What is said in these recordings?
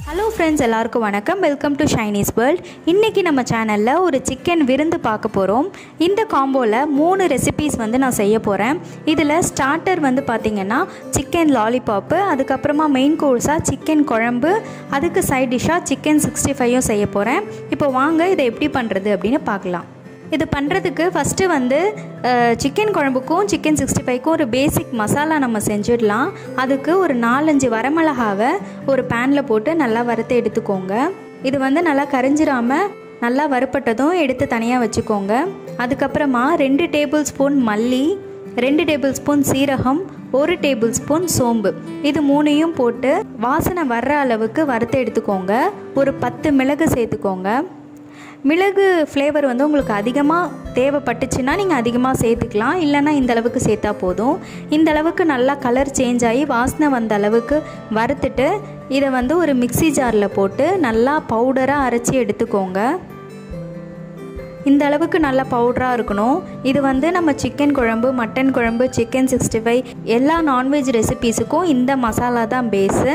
Hello friends, எல்லாருக்கும் வணக்கம். Welcome to Shiny's world. இன்றைக்கி நம்ம சேனலில் ஒரு சிக்கன் விருந்து பார்க்க போகிறோம். இந்த காம்போவில் 3 ரெசிபீஸ் நான் செய்ய போகிறேன். இதில் ஸ்டார்டர் பார்த்திங்கன்னா சிக்கன் லாலிபாப்பு, அதுக்கப்புறமா மெயின் கோர்ஸாக சிக்கன் குழம்பு, அதுக்கு சைட் டிஷ்ஷாக சிக்கன் 65 செய்ய போகிறேன். இப்போ வாங்க இதை எப்படி பண்ணுறது அப்படின்னு பார்க்கலாம். இது பண்ணுறதுக்கு ஃபஸ்ட்டு சிக்கன் குழம்புக்கும் சிக்கன் 65க்கும் ஒரு பேசிக் மசாலா நம்ம செஞ்சிடலாம். அதுக்கு ஒரு 4-5 வரமிளகாவை ஒரு பேனில் போட்டு நல்லா வறுத்து எடுத்துக்கோங்க. இது நல்லா கரிஞ்சிராமல் நல்லா வறுப்பட்டதும் எடுத்து தனியாக வச்சுக்கோங்க. அதுக்கப்புறமா 2 டேபிள் ஸ்பூன் மல்லி, 2 டேபிள் ஸ்பூன் சீரகம், 1 டேபிள் ஸ்பூன் சோம்பு, இது 3ஐயும் போட்டு வாசனை வர்ற அளவுக்கு வறுத்து எடுத்துக்கோங்க. ஒரு 10 மிளகு சேர்த்துக்கோங்க. மிளகு ஃப்ளேவர் உங்களுக்கு அதிகமாக தேவைப்பட்டுச்சுன்னா நீங்கள் அதிகமாக சேர்த்துக்கலாம், இல்லைன்னா இந்த அளவுக்கு சேர்த்தா போதும். இந்த அளவுக்கு நல்லா கலர் சேஞ்ச் ஆகி வாசனை வந்த அளவுக்கு வறுத்துட்டு இதை ஒரு மிக்ஸி ஜாரில் போட்டு நல்லா பவுடராக அரைச்சி எடுத்துக்கோங்க. இந்த அளவுக்கு நல்லா பவுடராக இருக்கணும். இது நம்ம சிக்கன் குழம்பு, மட்டன் குழம்பு, சிக்கன் 65 எல்லா நான்வெஜ் ரெசிபீஸுக்கும் இந்த மசாலா தான் பேஸு.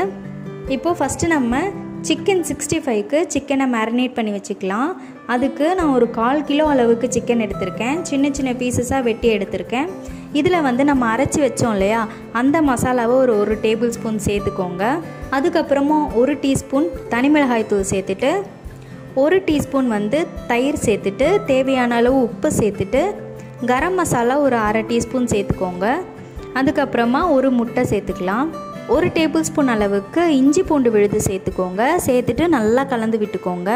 இப்போது ஃபஸ்ட்டு நம்ம சிக்கன் 65க்கு சிக்கனை மேரினேட் பண்ணி வச்சுக்கலாம். அதுக்கு நான் ஒரு 1/4 கிலோ அளவுக்கு சிக்கன் எடுத்திருக்கேன். சின்ன சின்ன பீசஸாக வெட்டி எடுத்திருக்கேன். இதில் நம்ம அரைச்சி வச்சோம் இல்லையா, அந்த மசாலாவை ஒரு 1 டேபிள் ஸ்பூன் சேர்த்துக்கோங்க. அதுக்கப்புறமா 1 டீஸ்பூன் தனி மிளகாய் தூள் சேர்த்துட்டு, 1 டீஸ்பூன் தயிர் சேர்த்துட்டு, தேவையான அளவு உப்பு சேர்த்துட்டு, கரம் மசாலா ஒரு 1/2 டீஸ்பூன் சேர்த்துக்கோங்க. அதுக்கப்புறமா 1 முட்டை சேர்த்துக்கலாம். 1 டேபிள் ஸ்பூன் அளவுக்கு இஞ்சி பூண்டு விழுது சேர்த்துக்கோங்க. சேர்த்துட்டு நல்லா கலந்து விட்டுக்கோங்க.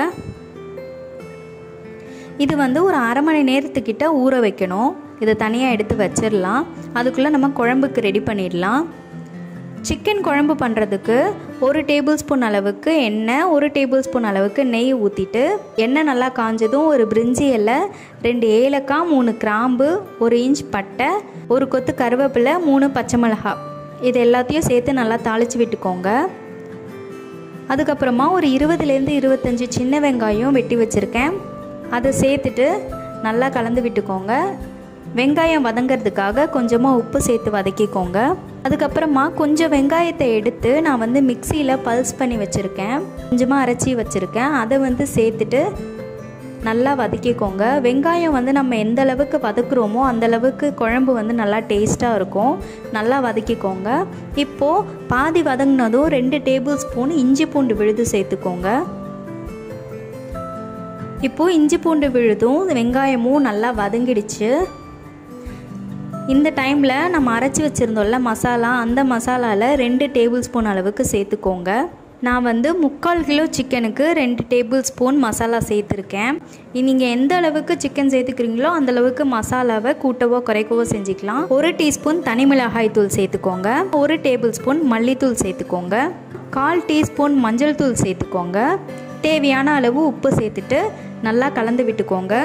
இது ஒரு 1/2 மணி நேரத்துக்கிட்ட ஊற வைக்கணும். இதை தனியாக எடுத்து வச்சிடலாம். அதுக்குள்ளே நம்ம குழம்புக்கு ரெடி பண்ணிடலாம். சிக்கன் குழம்பு பண்ணுறதுக்கு 1 டேபிள் ஸ்பூன் அளவுக்கு எண்ணெய், 1 டேபிள் ஸ்பூன் அளவுக்கு நெய் ஊற்றிட்டு, எண்ணெய் நல்லா காஞ்சதும் ஒரு பிரிஞ்சி இலை, 2 ஏலக்காய், 3 கிராம்பு, 1 இன்ச் பட்டை, 1 கொத்து கருவேப்பிலை, 3 பச்சை மிளகாய், இது எல்லாத்தையும் சேர்த்து நல்லா தாளித்து விட்டுக்கோங்க. அதுக்கப்புறமா ஒரு 20லேருந்து 25 சின்ன வெங்காயம் வெட்டி வச்சுருக்கேன். அதை சேர்த்துட்டு நல்லா கலந்து விட்டுக்கோங்க. வெங்காயம் வதங்கிறதுக்காக கொஞ்சமாக உப்பு சேர்த்து வதக்கிக்கோங்க. அதுக்கப்புறமா கொஞ்சம் வெங்காயத்தை எடுத்து நான் மிக்சியில் பல்ஸ் பண்ணி வச்சுருக்கேன். கொஞ்சமாக அரைச்சி வச்சுருக்கேன். அதை சேர்த்துட்டு நல்லா வதக்கிக்கோங்க. வெங்காயம் நம்ம எந்த அளவுக்கு வதக்குறோமோ அந்தளவுக்கு குழம்பு நல்லா டேஸ்ட்டாக இருக்கும். நல்லா வதக்கிக்கோங்க. இப்போது பாதி வதங்கினதும் 2 டேபிள் ஸ்பூன் இஞ்சி பூண்டு விழுது சேர்த்துக்கோங்க. இப்போது இஞ்சி பூண்டு விழுதும் வெங்காயமும் நல்லா வதங்கிடுச்சு. இந்த டைமில் நம்ம அரைச்சி வச்சுருந்தோம்ல மசாலா, அந்த மசாலாவில் 2 டேபிள் ஸ்பூன் அளவுக்கு சேர்த்துக்கோங்க. நான் 3/4 கிலோ சிக்கனுக்கு 2 டேபிள் ஸ்பூன் மசாலா சேர்த்துருக்கேன். நீங்கள் எந்த அளவுக்கு சிக்கன் சேர்த்துக்கிறீங்களோ அந்தளவுக்கு மசாலாவை கூட்டவோ குறைக்கவோ செஞ்சுக்கலாம். 1 டீஸ்பூன் தனி மிளகாய் தூள் சேர்த்துக்கோங்க. 1 டேபிள் ஸ்பூன் மல்லித்தூள் சேர்த்துக்கோங்க. 1/4 டீஸ்பூன் மஞ்சள் தூள் சேர்த்துக்கோங்க. தேவையான அளவு உப்பு சேர்த்துட்டு நல்லா கலந்து விட்டுக்கோங்க.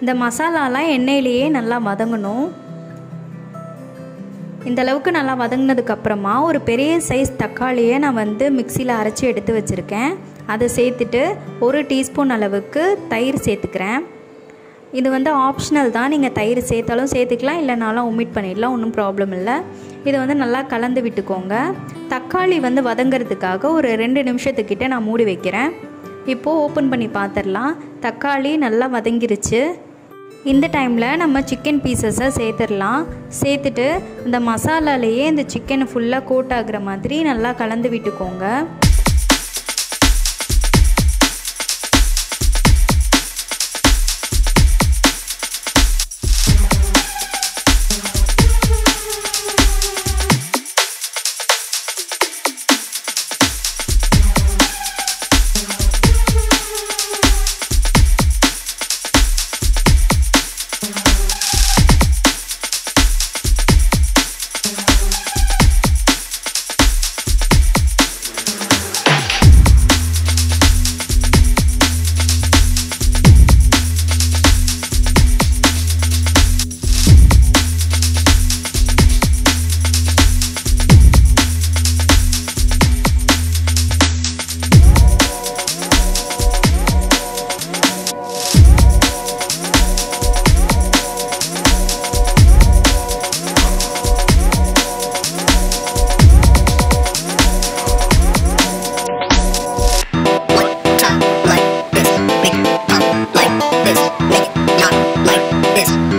இந்த மசாலாலாம் எண்ணெயிலேயே நல்லா வதங்கணும். இந்த அளவுக்கு நல்லா வதங்கினதுக்கப்புறமா ஒரு பெரிய சைஸ் தக்காளியை நான் மிக்சியில் அரைச்சி எடுத்து வச்சுருக்கேன். அதை சேர்த்துட்டு 1 டீஸ்பூன் அளவுக்கு தயிர் சேர்த்துக்கிறேன். இது ஆப்ஷனல் தான், நீங்கள் தயிர் சேர்த்தாலும் சேர்த்துக்கலாம், இல்லைனாலும் ஒமிட் பண்ணிடலாம், ஒன்றும் ப்ராப்ளம் இல்லை. இதை நல்லா கலந்து விட்டுக்கோங்க. தக்காளி வதங்கிறதுக்காக ஒரு 2 நிமிஷத்துக்கிட்ட நான் மூடி வைக்கிறேன். இப்போது ஓப்பன் பண்ணி பார்த்துடலாம். தக்காளி நல்லா வதங்கிருச்சு. இந்த டைமில் நம்ம சிக்கன் பீசஸை சேர்த்துடலாம். சேர்த்துட்டு இந்த மசாலாலேயே இந்த சிக்கனை ஃபுல்லாக கோட் ஆகுற மாதிரி நல்லா கலந்து விட்டுக்கோங்க.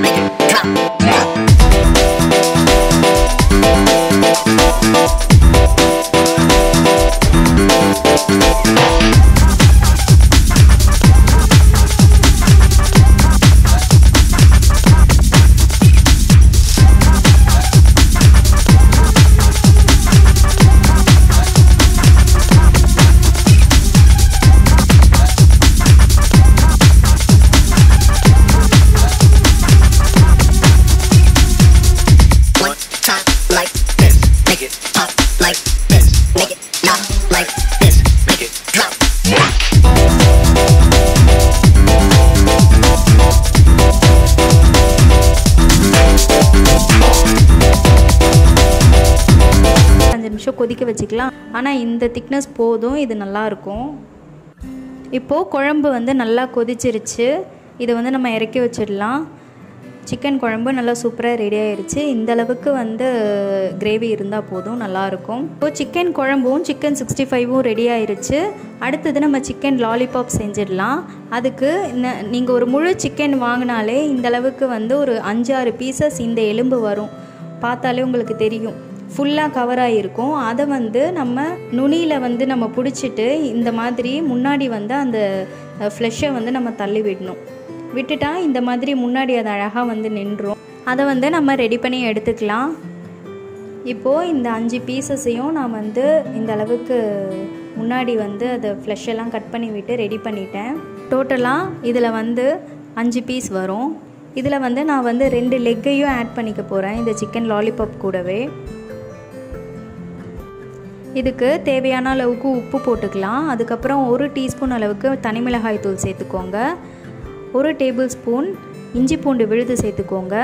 make it drop. கொதிக்க வச்சுக்கலாம். ஆனால் இந்த திக்னஸ் போதும், இது நல்லாயிருக்கும். இப்போது குழம்பு வந்து நல்லா கொதிச்சிருச்சு. இதை வந்து நம்ம இறக்கி வச்சிடலாம். சிக்கன் குழம்பு நல்லா சூப்பராக ரெடி ஆகிடுச்சு. இந்தளவுக்கு வந்து கிரேவி இருந்தால் போதும், நல்லாயிருக்கும். இப்போது சிக்கன் குழம்பும் சிக்கன் 65ம் ரெடி ஆகிடுச்சு. அடுத்தது நம்ம சிக்கன் லாலிபாப் செஞ்சிடலாம். அதுக்கு நீங்கள் ஒரு முழு சிக்கன் வாங்கினாலே இந்தளவுக்கு வந்து ஒரு 5-6 பீசஸ் இந்த எலும்பு வரும். பார்த்தாலே உங்களுக்கு தெரியும், ஃபுல்லாக கவர் ஆகிருக்கும். அதை வந்து நம்ம நுனியில் வந்து நம்ம பிடிச்சிட்டு இந்த மாதிரி முன்னாடி வந்து அந்த ஃப்ளெஷ்ஷை வந்து நம்ம தள்ளி விடணும். விட்டுட்டா இந்த மாதிரி முன்னாடி அது அழகாக வந்து நின்றும். அதை வந்து நம்ம ரெடி பண்ணி எடுத்துக்கலாம். இப்போது இந்த 5 பீசஸையும் நான் வந்து இந்த அளவுக்கு முன்னாடி வந்து அதை ஃப்ளெஷ்ஷெல்லாம் கட் பண்ணி விட்டு ரெடி பண்ணிட்டேன். டோட்டலாக இதில் வந்து 5 பீஸ் வரும். இதில் வந்து நான் வந்து 2 லெக்கையும் ஆட் பண்ணிக்க போகிறேன் இந்த சிக்கன் லாலிபாப் கூடவே. இதுக்கு தேவையான அளவுக்கு உப்பு போட்டுக்கலாம். அதுக்கப்புறம் 1 டீஸ்பூன் அளவுக்கு தனி மிளகாய் தூள் சேர்த்துக்கோங்க. 1 டேபிள் ஸ்பூன் இஞ்சி பூண்டு விழுது சேர்த்துக்கோங்க.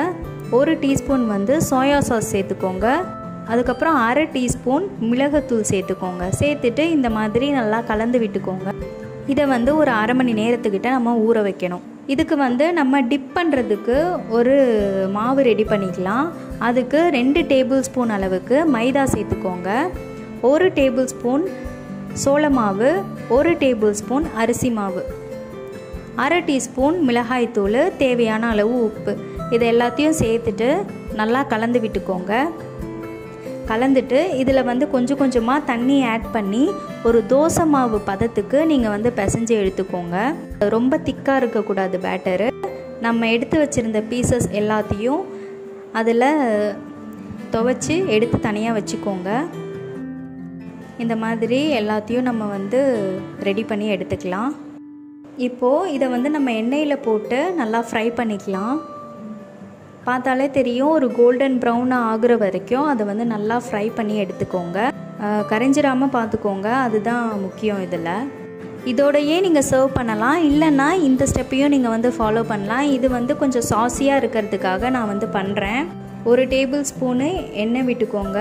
1 டீஸ்பூன் வந்து சோயா சாஸ் சேர்த்துக்கோங்க. அதுக்கப்புறம் 1/2 டீஸ்பூன் மிளகுத்தூள் சேர்த்துக்கோங்க. சேர்த்துட்டு இந்த மாதிரி நல்லா கலந்து விட்டுக்கோங்க. இதை வந்து ஒரு 1/2 மணி நேரத்துக்கிட்ட நம்ம ஊற வைக்கணும். இதுக்கு வந்து நம்ம டிப் பண்ணுறதுக்கு ஒரு மாவு ரெடி பண்ணிக்கலாம். அதுக்கு 2 டேபிள் ஸ்பூன் அளவுக்கு மைதா சேர்த்துக்கோங்க. 1 டேபிள் ஸ்பூன் சோள மாவு, 1 டேபிள் ஸ்பூன் அரிசி மாவு, 1/2 டீஸ்பூன் மிளகாய்த்தூள், தேவையான அளவு உப்பு, இது எல்லாத்தையும் சேர்த்துட்டு நல்லா கலந்து விட்டுக்கோங்க. கலந்துட்டு இதில் வந்து கொஞ்சம் கொஞ்சமாக தண்ணி ஆட் பண்ணி ஒரு தோசை மாவு பதத்துக்கு நீங்கள் வந்து பிசைஞ்சு எடுத்துக்கோங்க. ரொம்ப திக்காக இருக்கக்கூடாது பேட்டரு. நம்ம எடுத்து வச்சுருந்த பீசஸ் எல்லாத்தையும் அதில் துவைச்சி எடுத்து தனியாக வச்சுக்கோங்க. இந்த மாதிரி எல்லாத்தையும் நம்ம வந்து ரெடி பண்ணி எடுத்துக்கலாம். இப்போது இதை வந்து நம்ம எண்ணெயில் போட்டு நல்லா ஃப்ரை பண்ணிக்கலாம். பார்த்தாலே தெரியும், ஒரு கோல்டன் ப்ரௌனாக ஆகுற வரைக்கும் அதை வந்து நல்லா ஃப்ரை பண்ணி எடுத்துக்கோங்க. கரைஞ்சிடாமல் பார்த்துக்கோங்க, அதுதான் முக்கியம் இதில். இதோடையே நீங்கள் சர்வ் பண்ணலாம், இல்லைன்னா இந்த ஸ்டெப்பையும் நீங்கள் வந்து ஃபாலோ பண்ணலாம். இது வந்து கொஞ்சம் சாஸியாக இருக்கிறதுக்காக நான் வந்து பண்ணுறேன். 1 டேபிள் ஸ்பூனு எண்ணெய் விட்டுக்கோங்க.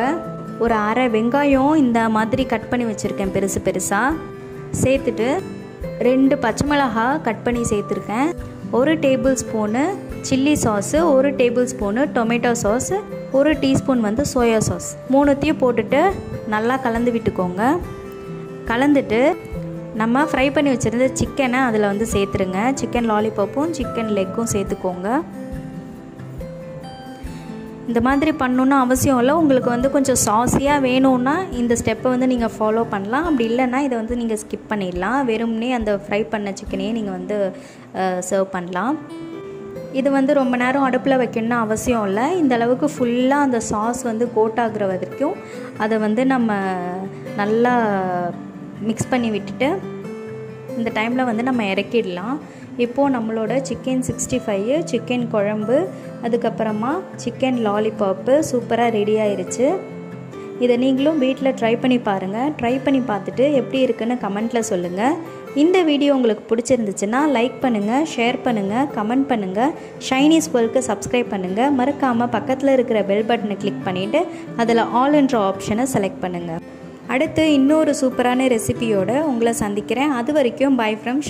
ஒரு 1/2 வெங்காயம் இந்த மாதிரி கட் பண்ணி வச்சுருக்கேன் பெருசு பெருசாக சேர்த்துட்டு 2 பச்சை மிளகாய் கட் பண்ணி சேர்த்துருக்கேன். 1 table spoon chilli sauce, 1 table spoon tomato sauce, 1 teaspoon வந்து சோயா சாஸ், 3த்தையும் போட்டுட்டு நல்லா கலந்து விட்டுக்கோங்க. கலந்துட்டு நம்ம ஃப்ரை பண்ணி வச்சுருந்த சிக்கனை அதில் வந்து சேர்த்துருங்க. சிக்கன் லாலிபாப்பும் சிக்கன் லெக்கும் சேர்த்துக்கோங்க. இந்த மாதிரி பண்ணணுன்னு அவசியம் இல்லை. உங்களுக்கு வந்து கொஞ்சம் சாஸியாக வேணும்னா இந்த ஸ்டெப்பை வந்து நீங்கள் ஃபாலோ பண்ணலாம். அப்படி இல்லைன்னா இதை வந்து நீங்கள் ஸ்கிப் பண்ணிடலாம். வெறும்னே அந்த ஃப்ரை பண்ண சிக்கனையே நீங்கள் வந்து சர்வ் பண்ணலாம். இது வந்து ரொம்ப நேரம் அடுப்பில் வைக்கணும்னு அவசியம் இல்லை. இந்த அளவுக்கு ஃபுல்லாக அந்த சாஸ் வந்து கோட் ஆகுற வரைக்கும் அதை வந்து நம்ம நல்லா மிக்ஸ் பண்ணி விட்டுட்டு இந்த டைமில் வந்து நம்ம இறக்கிடலாம். இப்போது நம்மளோட சிக்கன் 65 சிக்கன் குழம்பு அதுக்கப்புறமா சிக்கன் லாலிபாப்பு சூப்பராக ரெடி ஆயிடுச்சு. இதை நீங்களும் வீட்டில் ட்ரை பண்ணி பாருங்கள். ட்ரை பண்ணி பார்த்துட்டு எப்படி இருக்குன்னு கமெண்ட்டில் சொல்லுங்கள். இந்த வீடியோ உங்களுக்கு பிடிச்சிருந்துச்சுன்னா லைக் பண்ணுங்கள், ஷேர் பண்ணுங்கள், கமெண்ட் பண்ணுங்கள். ஷைனீஸ் வேர்ல்டுக்கு சப்ஸ்கிரைப் பண்ணுங்கள். மறக்காமல் பக்கத்தில் இருக்கிற பெல் பட்டனை கிளிக் பண்ணிவிட்டு அதில் ஆல் என்ற ஆப்ஷனை செலக்ட் பண்ணுங்கள். அடுத்து இன்னொரு சூப்பரான ரெசிபியோடு உங்களை சந்திக்கிறேன். அது வரைக்கும் பை ஃப்ரம்